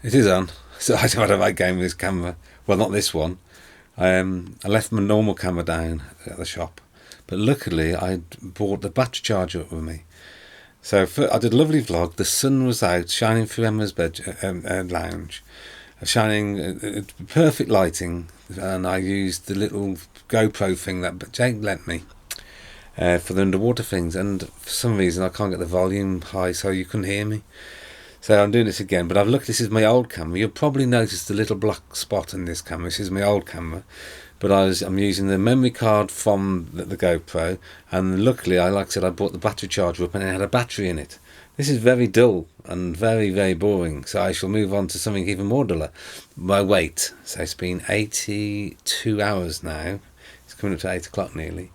It is on. So I've had a right game with this camera. Well, not this one. I left my normal camera down at the shop, but luckily I brought the battery charger up with me. So I did a lovely vlog. The sun was out, shining through Emma's bed lounge, shining perfect lighting, and I used the little GoPro thing that Jake lent me for the underwater things. And for some reason I can't get the volume high, so you couldn't hear me. So I'm doing this again, but I've looked. This is my old camera. You'll probably notice the little black spot in this camera. This is my old camera, but I'm using the memory card from the GoPro, and luckily, like I said, I bought the battery charger up and it had a battery in it. This is very dull and very, very boring, so I shall move on to something even more duller. My weight. So it's been 82 hours now. It's coming up to 8 o'clock nearly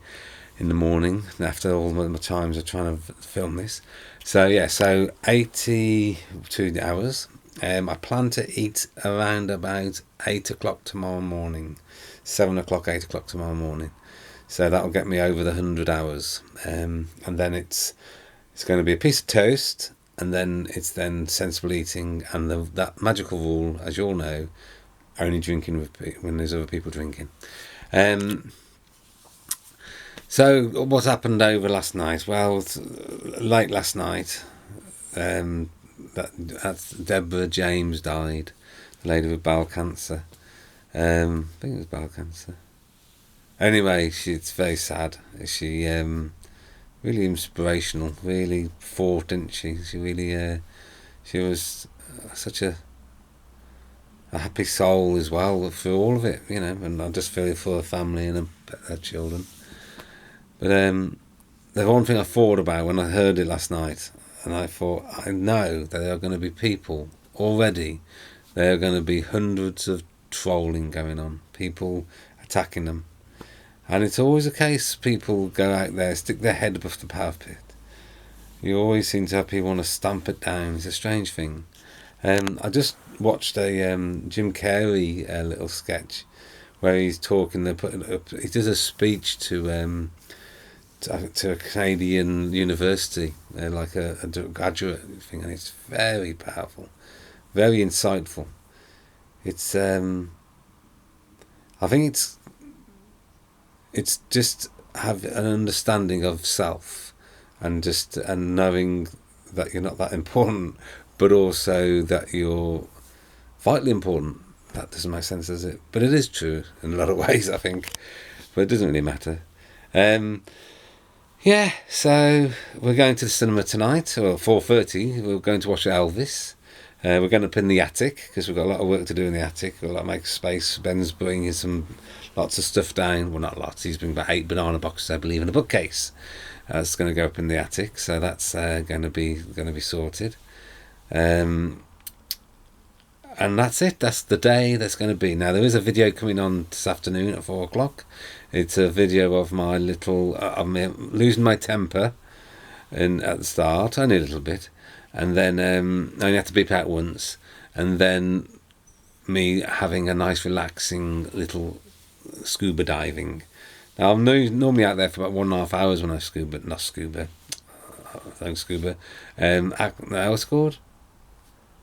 in the morning after all my times of trying to film this. So yeah, so 82 hours. I plan to eat around about 8 o'clock tomorrow morning, 7 o'clock, 8 o'clock tomorrow morning. So that'll get me over the 100 hours. And then it's going to be a piece of toast, and then it's then sensible eating, and that magical rule, as you all know, only drinking when there's other people drinking. So what happened over last night? Well, late last night, Deborah James died, the lady with bowel cancer. I think it was bowel cancer. Anyway, it's very sad. She really inspirational, really fought, didn't she? She really, she was such a happy soul as well through all of it, and I just feel for her family and her children. But the one thing I thought about when I heard it last night, and I thought, I know that there are going to be people already, there are going to be hundreds of trolling going on, people attacking them. And it's always a case, people go out there, stick their head above the parapet. You always seem to have people want to stamp it down. It's a strange thing. I just watched a Jim Carrey little sketch where he's talking, he does a speech to a Canadian university, like a graduate thing, and it's very powerful, very insightful. It's I think it's just have an understanding of self, and knowing that you're not that important, but also that you're vitally important. That doesn't make sense, does it? But it is true in a lot of ways, I think. But it doesn't really matter. Yeah, so we're going to the cinema tonight, or 4:30. We're going to watch Elvis. We're going up in the attic because we've got a lot of work to do in the attic. We've got to make space. Ben's bringing lots of stuff down. Well, not lots. He's bringing about 8 banana boxes, I believe, in a bookcase. It's going to go up in the attic, so that's going to be sorted. And that's it. That's the day that's going to be. Now, there is a video coming on this afternoon at 4 o'clock. It's a video of my little... I'm losing my temper at the start, only a little bit. And then I only had to beep out once. And then me having a nice relaxing little scuba diving. Now, I'm normally out there for about 1.5 hours when I scuba. Not scuba. I don't scuba. What's it called?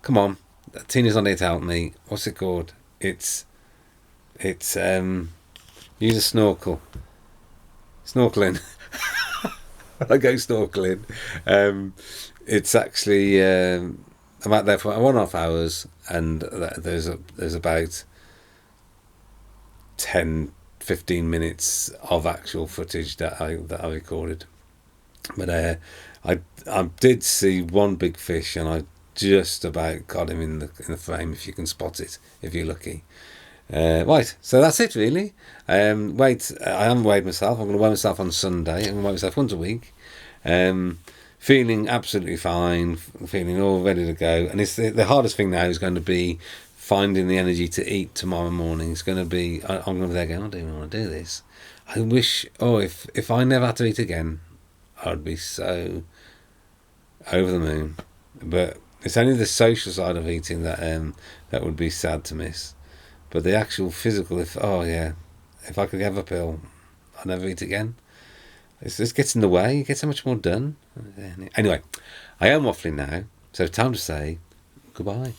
Come on. Tina's on here to help me. What's it called? It's use a snorkel. Snorkeling. I go snorkeling. It's actually I'm out there for 1.5 hours, and there's about 10-15 minutes of actual footage that I recorded. But I did see one big fish, and I just about got him in the frame, if you can spot it, if you're lucky. Right, so that's it really. I haven't weighed myself. I'm going to weigh myself on Sunday. I'm going to weigh myself once a week. Feeling absolutely fine, feeling all ready to go. And it's the hardest thing now is going to be finding the energy to eat tomorrow morning. It's going to be, I'm going to be there going, I don't even want to do this. I wish, if I never had to eat again, I'd be so over the moon. But it's only the social side of eating that would be sad to miss. But the actual physical, if I could have a pill, I'd never eat again. It just gets in the way. You get so much more done. Anyway, I am waffling now, so time to say goodbye.